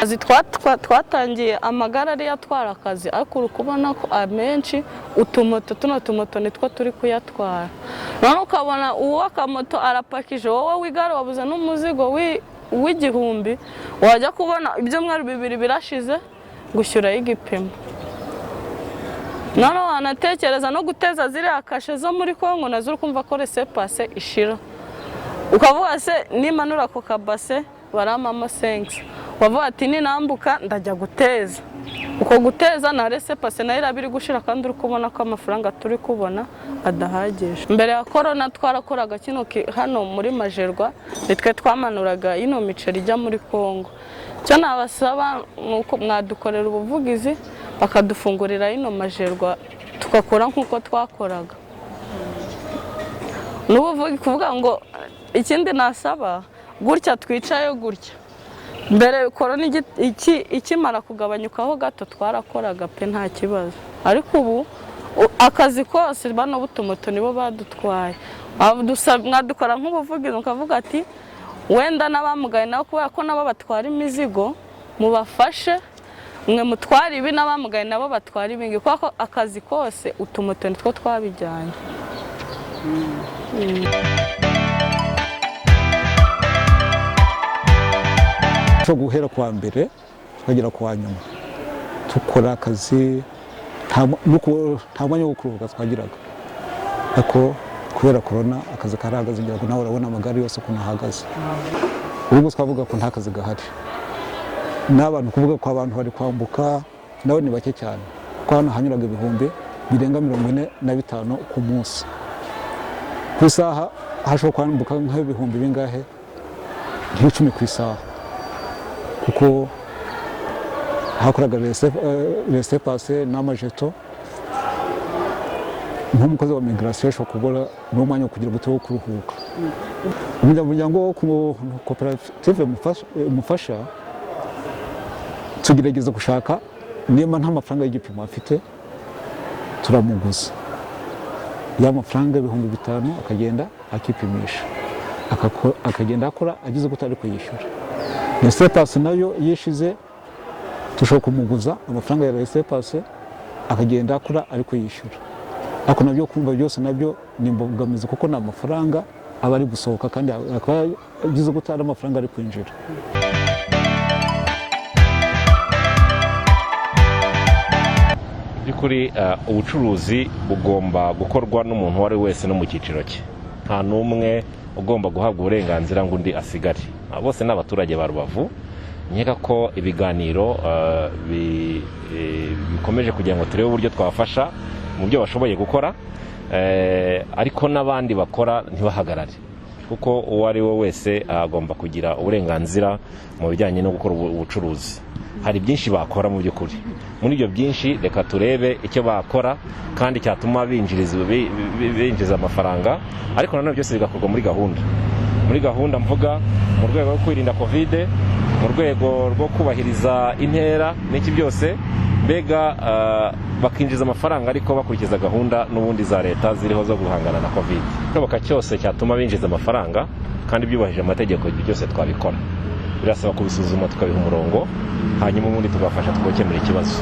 Akazi twatangiye amagare ari yatwara akazi, ariko uri kubona ko amenshi utumoto nitwo turi kuyatwara. None ukabona uwo akamoto arapakije, wowe w'igare wabuze n'umuzigo w'igihumbi, wajya kubona ibyumweru 2 birashize gushyura y'igipimo. None wanatekereza no guteza ziriya kashe zo muri Kongo nazo ukumva ko resepase ishira. Ukavuga se nimanura ku kabase baramama 5. Wavuga ati ninambuka ndajya guteza. Uko guteza na resepase nayo irabiri gushira kandi uri kubona ko amafaranga turi kubona adahagije. Mbere ya corona twarakoraga kino hano muri Majerwa, nitwe twamanuraga ino miceri ijya muri Kongo. Cyo nabasaba nuko mwadukorera ubuvugizi bakadufungurira ino Majerwa tukakora nkuko twakoraga. N'ubuvugi kuvuga ngo ikindi nasaba gutya twicaye gutya. Mbere corona ikimara kugabanyukaho gato twarakoraga pe nta kibazo. Ariko ubu akazi kose bano butumoto nibo badutwaye. Mwadukora nk'ubuvugizi ukavuga ati wenda n'abamugaye nabo kubera ko nabo batwara imizigo mubafashe, mwe mutwara ibi n'abamugaye nabo batwara ibingi, kuko akazi kose utumoto nitwo twabijyanye. Guhera kwa mbere tukagera kwa nyuma tukora akazi nta mwanya wo kuruhuka twagiraga, ariko kubera corona akazi karahagaze, ngira ngo nawe urabona amagare yose ukuntu ahagaze. Ubwo twavuga ko nta kazi gahari, n'abantu kuvuga ko abantu bari kwambuka nawe ni bake cyane, ko hano hanyuraga ibihumbi birenga 45 ku munsi. Ku isaha hashobora kwambuka nk'ibihumbi bingahe nk'icumi ku isaha, kuko hakoraga resepase n'amajeto. Nk'umukozi wa migration ashobora kubura n'umwanya wo kugira ngo kuruhuka. Umunyamuryango wo ku koperative Ubufasha tugerageza gushaka niba nta mafaranga y'igipimo afite turamuguza ya mafaranga 5,000 akagenda akipimisha akagenda akora agize gutari kuyishyura. Resepase nayo yishize tushobora kumuguza amafaranga ya resepase akagenda akora ariko yishyura. Ako nabyo kumva byose nabyo ni imbogamizi, kuko na amafaranga aba ari gusohoka kandi akaba agize gutara amafaranga ari kwinjira. Byukuri ubucuruzi bugomba gukorwa n'umuntu wari wese no mu cyiciro cye, nta numwe ugomba guhabwa uburenganzira ngo undi asigare. Bose n'abaturage ba Rubavu. Nkeka ko ibiganiro bikomeje kugira ngo turebe uburyo twafasha mu byo bashoboye gukora, ariko n'abandi bakora ntibahagarare, kuko uwo ari we wese agomba kugira uburenganzira mu bijyanye no gukora ubucuruzi. Hari byinshi bakora mu by'ukuri, muri ibyo byinshi reka turebe icyo bakora kandi cyatuma binjiza amafaranga, ariko nanone byose bigakorwa muri gahunda mvuga mu rwego rwo kwirinda covid, mu rwego rwo kubahiriza intera n'iki byose, mbega bakinjiza amafaranga ariko bakurikiza gahunda n'ubundi za leta ziriho zo guhangana na covid. Bishoboka cyose cyatuma binjiza amafaranga kandi byubahirije amategeko, byose twabikora. Birasaba kubisuzuma tukabiha umurongo, hanyuma ubundi tugafasha tugakemura ikibazo.